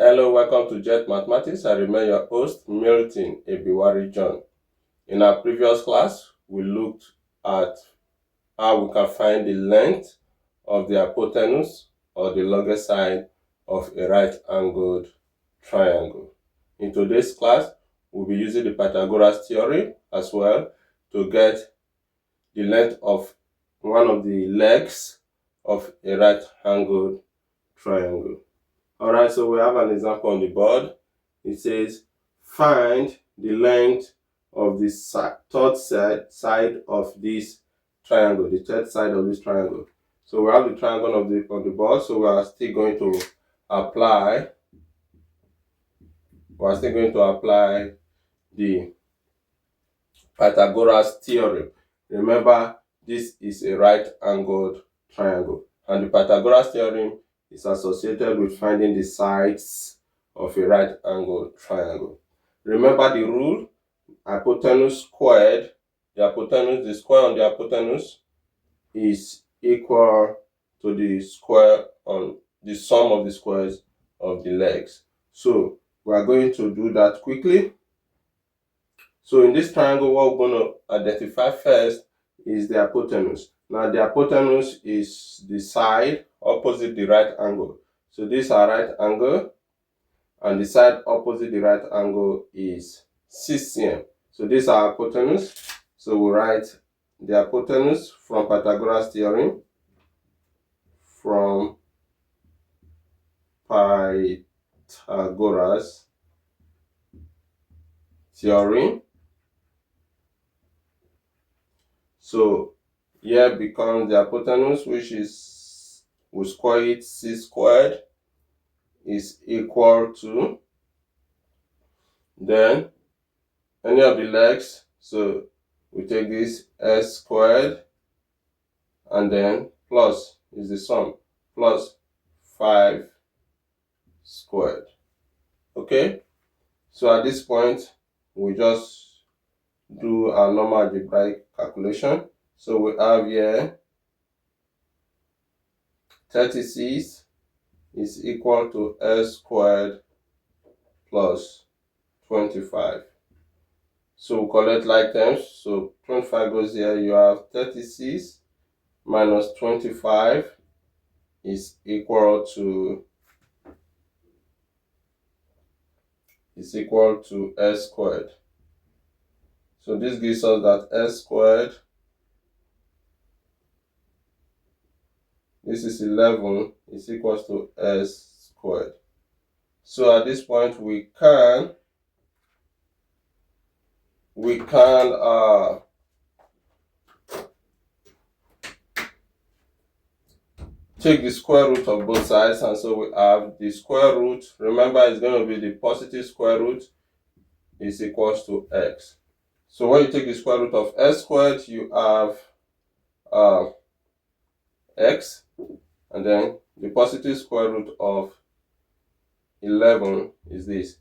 Hello, welcome to Jet Mathematics. I remain your host, Milton Ebiwari John. In our previous class, we looked at how we can find the length of the hypotenuse or the longest side of a right-angled triangle. In today's class, we'll be using the Pythagoras Theorem as well to get the length of one of the legs of a right-angled triangle. Alright, so we have an example on the board. It says, find the length of the third side of this triangle, the third side of this triangle. So we have the triangle on the board, so we are still going to apply the Pythagoras Theorem. Remember, this is a right-angled triangle, and the Pythagoras Theorem is associated with finding the sides of a right-angled triangle. Remember the rule: hypotenuse squared, the square on the hypotenuse is equal to the square on the sum of the squares of the legs. So we are going to do that quickly. So in this triangle, what we're going to identify first is the hypotenuse. Now the hypotenuse is the side opposite the right angle. So this is our right angle, and the side opposite the right angle is 6 cm. So this is our hypotenuse. So we write the hypotenuse from Pythagoras Theorem. From Pythagoras Theorem. So here becomes the hypotenuse, which is, we square it, 6 squared is equal to, then any of the legs, so we take this s squared, and then plus is the sum, plus 5 squared. Okay, so at this point we just do our normal algebraic calculation. So we have here 36 is equal to s squared plus 25. So we collect like terms. So 25 goes here. You have 36 minus 25 is equal to s squared. So this gives us that s squared, this is 11, is equals to s squared. So at this point we can take the square root of both sides, and so we have the square root. Remember, it's going to be the positive square root is equals to x. So when you take the square root of s squared, you have x, and then the positive square root of 11 is this.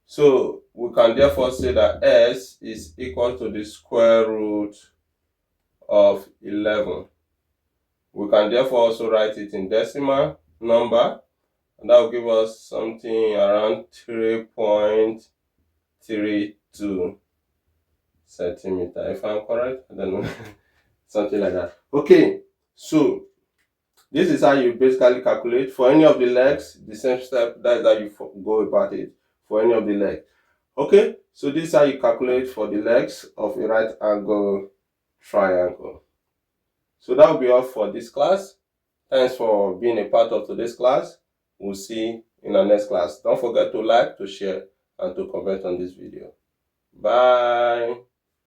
So we can therefore say that s is equal to the square root of 11. We can therefore also write it in decimal number, and that will give us something around 3.32 centimeter, if I'm correct. I don't know. Something like that. Okay, so this is how you basically calculate for any of the legs. The same step, that is how you go about it for any of the legs. Okay, so this is how you calculate for the legs of a right angle triangle. So that will be all for this class. Thanks for being a part of today's class. We'll see in our next class. Don't forget to like, to share, and to comment on this video. Bye.